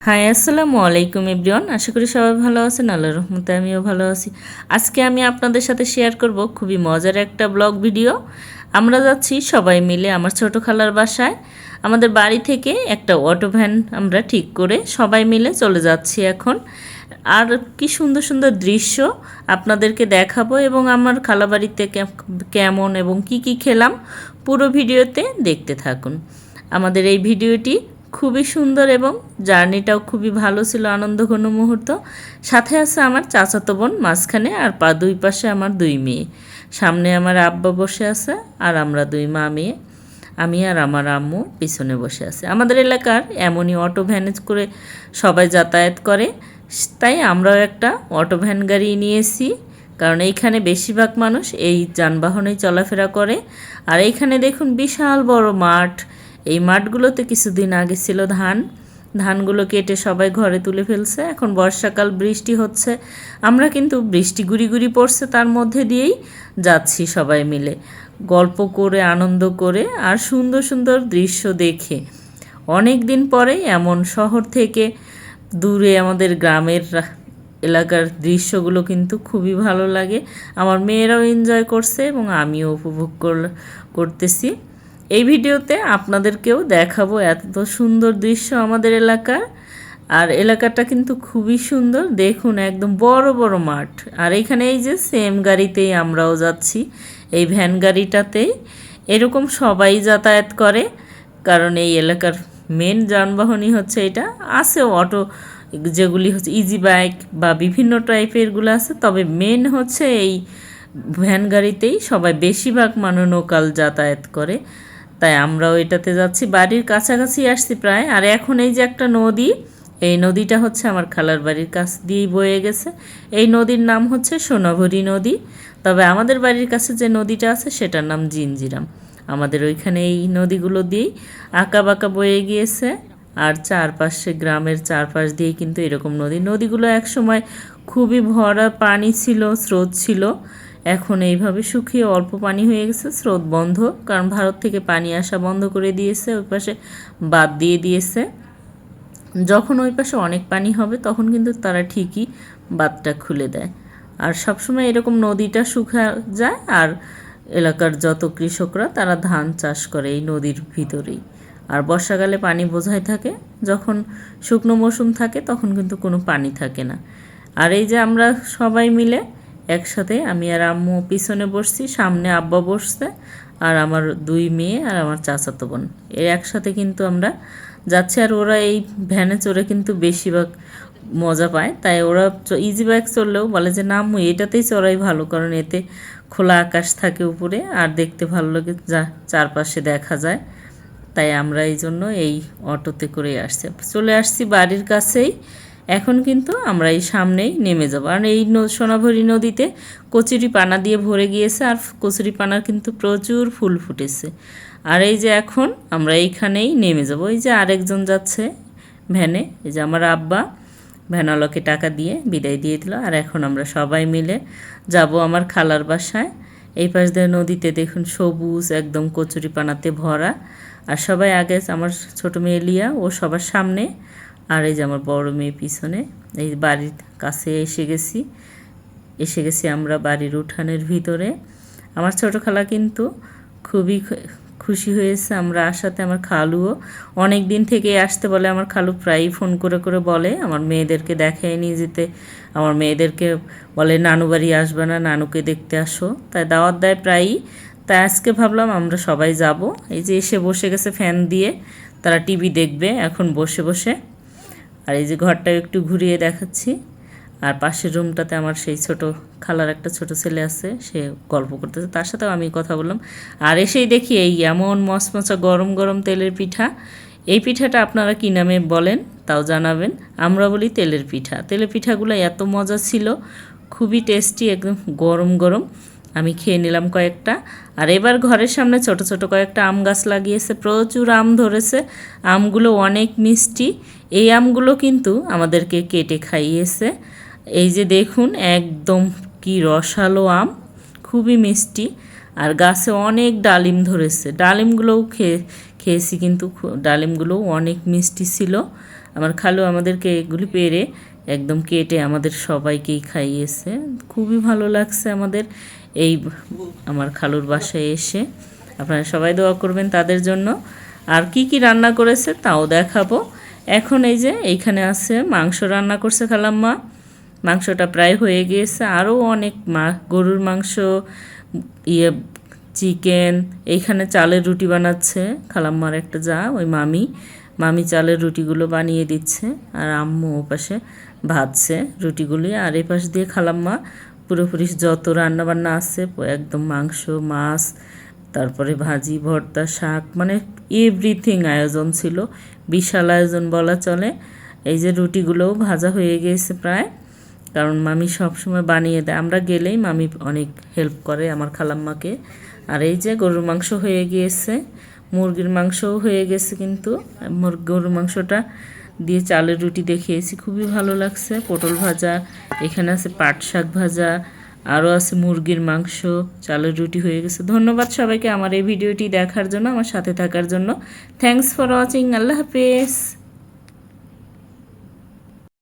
High আসসালামু আলাইকুম everyone, আশা করি সবাই ভালো আছেন। আল্লাহর রহমতে আমিও ভালো আছি। আজকে আমি আপনাদের সাথে শেয়ার করব খুবই মজার একটা ব্লগ ভিডিও। আমরা যাচ্ছি সবাই মিলে আমার ছোট খালার বাসায়। আমাদের বাড়ি থেকে একটা অটো ভ্যান আমরা ঠিক করে সবাই মিলে চলে যাচ্ছি এখন। আর কি সুন্দর সুন্দর দৃশ্য আপনাদেরকে দেখাবো এবং আমার খালাবাড়িতে কেমন এবং কি কি খেলাম পুরো ভিডিওতে দেখতে থাকুন। আমাদের এই ভিডিওটি খুবই সুন্দর এবং জার্নিটাও খুবই ভালো ছিল, আনন্দঘন মুহূর্ত। সাথে আছে আমার চাচাতো বোন মাঝখানে, আর দুই পাশে আমার দুই মেয়ে। সামনে আমার আব্বা বসে আছে আর আমরা দুই মা মেয়ে, আমি আর আমার আম্মু পিছনে বসে আছে। আমাদের এলাকার এমনই অটো ভ্যানেজ করে সবাই যাতায়াত করে, তাই আমরাও একটা অটো ভ্যান গাড়ি নিয়েছি, কারণ এইখানে বেশিরভাগ মানুষ এই যানবাহনেই চলাফেরা করে। আর এইখানে দেখুন বিশাল বড় মাঠ। এই মাঠগুলোতে কিছুদিন আগে ছিল ধানগুলো কেটে সবাই ঘরে তুলে ফেলছে। এখন বর্ষাকাল, বৃষ্টি হচ্ছে, আমরা কিন্তু বৃষ্টি গুড়ি গুড়ি পড়ছে তার মধ্যে দিয়েই যাচ্ছি সবাই মিলে, গল্প করে আনন্দ করে আর সুন্দর সুন্দর দৃশ্য দেখে। অনেক দিন পরে এমন শহর থেকে দূরে আমাদের গ্রামের এলাকার দৃশ্যগুলো কিন্তু খুবই ভালো লাগে। আমার মেয়েরাও এনজয় করছে এবং আমিও উপভোগ করতেছি। এই ভিডিওতে আপনাদেরকেও দেখাবো এত সুন্দর দৃশ্য আমাদের এলাকার। আর এলাকাটা কিন্তু খুবই সুন্দর, দেখুন একদম বড় বড় মাঠ। আর এখানে এই যে সেম গাড়িতেই আমরাও যাচ্ছি, এই ভ্যান গাড়িটাতেই। এরকম সবাই যাতায়াত করে, কারণ এই এলাকার মেন যানবাহনই হচ্ছে এটা। আছে অটো যেগুলি হচ্ছে ইজি বাইক বা বিভিন্ন টাইপেরগুলো আছে, তবে মেন হচ্ছে এই ভ্যান গাড়িতেই সবাই বেশিরভাগ মানুষ লোকাল যাতায়াত করে। তাই আমরাও এটাতে যাচ্ছি, বাড়ির কাছাকাছি আসছি প্রায়। আর এখন এই যে একটা নদী, এই নদীটা হচ্ছে আমার খালার বাড়ির কাছ দিয়েই বয়ে গেছে। এই নদীর নাম হচ্ছে সোনাভরি নদী, তবে আমাদের বাড়ির কাছে যে নদীটা আছে সেটার নাম জিঞ্জিরাম। আমাদের ওইখানে এই নদীগুলো দিয়েই আঁকা বাঁকা বয়ে গিয়েছে। আর চারপাশে গ্রামের চারপাশ দিয়েই কিন্তু এরকম নদীগুলো একসময় খুবই ভরা পানি ছিল, স্রোত ছিল। এখন এইভাবে শুকিয়ে অল্প পানি হয়ে গেছে, স্রোত বন্ধ, কারণ ভারত থেকে পানি আসা বন্ধ করে দিয়েছে, ওই পাশে বাঁধ দিয়ে দিয়েছে। যখন ওই পাশে অনেক পানি হবে তখন কিন্তু তারা ঠিকই বাঁধটা খুলে দেয়। আর সবসময় এরকম নদীটা শুকা যায়, আর এলাকার যত কৃষকরা তারা ধান চাষ করে এই নদীর ভিতরেই। আর বর্ষাকালে পানি বোঝাই থাকে, যখন শুকনো মৌসুম থাকে তখন কিন্তু কোনো পানি থাকে না। আর এই যে আমরা সবাই মিলে একসাথে, আমি আর আম্মু পিছনে বসছি, সামনে আব্বা বসছে, আর আমার দুই মেয়ে আর আমার চাচাতো বোন, এর একসাথে কিন্তু আমরা যাচ্ছি। আর ওরা এই ভ্যানে চড়ে কিন্তু বেশিরভাগ মজা পায়, তাই ওরা ইজি বাইক চললেও বলে যে না আম্মু এটাতেই চড়াই ভালো, কারণ এতে খোলা আকাশ থাকে উপরে আর দেখতে ভালো লাগে, যা চারপাশে দেখা যায়। তাই আমরা এই জন্য এই অটোতে করে চলে আসছি বাড়ির কাছেই। এখন কিন্তু আমরা এই সামনেই নেমে যাব। আর এই সোনাভরি নদীতে কচুরি পানা দিয়ে ভরে গিয়েছে, আর কচুরি পানার কিন্তু প্রচুর ফুল ফুটেছে। আর এই যে এখন আমরা এইখানেই নেমে যাব। এই যে আরেকজন যাচ্ছে ভ্যানে, এই যে আমার আব্বা ভ্যানওয়ালাকে টাকা দিয়ে বিদায় দিয়ে দিল। আর এখন আমরা সবাই মিলে যাব আমার খালার বাসায়। এই পাশ দিয়ে নদীতে দেখুন সবুজ একদম কচুরি পানাতে ভরা। আর সবাই আগে, আমার ছোটো মেয়ে লিয়া ও সবার সামনে, আর এই যে আমার বড় মেয়ে পিছনে। এই বাড়ির কাছে এসে গেছি আমরা বাড়ির উঠানের ভিতরে। আমার ছোটো খালা কিন্তু খুবই খুশি হয়েছে আমরা আসাতে। আমার খালুও অনেক দিন থেকে আসতে বলে, আমার খালু প্রায়ই ফোন করে করে বলে আমার মেয়েদেরকে দেখায় নিয়ে যেতে। আমার মেয়েদেরকে বলে নানু বাড়ি আসবে না, নানুকে দেখতে আসো, তাই দাওয়াত দেয় প্রায়ই। তাই আজকে ভাবলাম আমরা সবাই যাব। এই যে এসে বসে গেছে ফ্যান দিয়ে, তারা টিভি দেখবে এখন বসে বসে। আর এই যে ঘরটাও একটু ঘুরিয়ে দেখাচ্ছি। আর পাশের রুমটাতে আমার সেই ছোট খালার একটা ছোট ছেলে আছে, সে গল্প করতেছে, তার সাথেও আমি কথা বললাম। আর এসেই দেখি এই এমন মচমচা গরম গরম তেলের পিঠা। এই পিঠাটা আপনারা কী নামে বলেন তাও জানাবেন। আমরা বলি তেলের পিঠা। তেলের পিঠাগুলো এত মজা ছিল, খুবই টেস্টি, একদম গরম গরম। আমি খেয়ে নিলাম কয়েকটা। আর এবার ঘরের সামনে ছোট ছোট কয়েকটা আম গাছ লাগিয়েছে, প্রচুর আম ধরেছে, আমগুলো অনেক মিষ্টি। এই আমগুলো কিন্তু আমাদেরকে কেটে খাইয়েছে। এই যে দেখুন একদম কি রসালো আম, খুবই মিষ্টি। আর গাছে অনেক ডালিম ধরেছে, ডালিমগুলোও খেয়েছি, কিন্তু ডালিমগুলোও অনেক মিষ্টি ছিল। আমার খালু আমাদেরকে এগুলি পেরে একদম কেটে আমাদের সবাইকেই খাইয়েছে। খুবই ভালো লাগছে আমাদের এই আমার খালুর বাসায় এসে। আপনারা সবাই দোয়া করবেন তাদের জন্য। আর কি কি রান্না করেছে তাও দেখাবো। এখন এই যে এইখানে আছে মাংস রান্না করছে খালাম্মা। মাংসটা প্রায় হয়ে গিয়েছে, আরও অনেক গরুর মাংস, চিকেন। এইখানে চালের রুটি বানাচ্ছে খালাম্মার একটা ওই মামি চালের রুটিগুলো বানিয়ে দিচ্ছে, আর আম্মু ওপাশে ভাজছে রুটিগুলি। আর এই পাশ দিয়ে খালাম্মা পুরোপুরি যত রান্নাবান্না আছে একদম মাংস, মাছ, তারপরে ভাজি, ভর্তা, শাক, মানে এভরিথিং আয়োজন ছিল, বিশাল আয়োজন বলা চলে। এই যে রুটিগুলোও ভাজা হয়ে গিয়েছে প্রায়, কারণ মামি সব সময় বানিয়ে দেয়, আমরা গেলেই মামি অনেক হেল্প করে আমার খালাম্মাকে। আর এই যে গরুর মাংস হয়ে গিয়েছে, মুরগির মাংসও হয়ে গেছে, কিন্তু গরুর মাংসটা দিয়ে চালের রুটি দেখিয়েছি, খুবই ভালো লাগছে। পটল ভাজা, এখানে আছে পাট শাক ভাজা, আরও আছে মুরগির মাংস, চালের রুটি হয়ে গেছে। ধন্যবাদ সবাইকে আমার এই ভিডিওটি দেখার জন্য, আমার সাথে থাকার জন্য। Thanks for watching. আল্লাহ হাফেজ।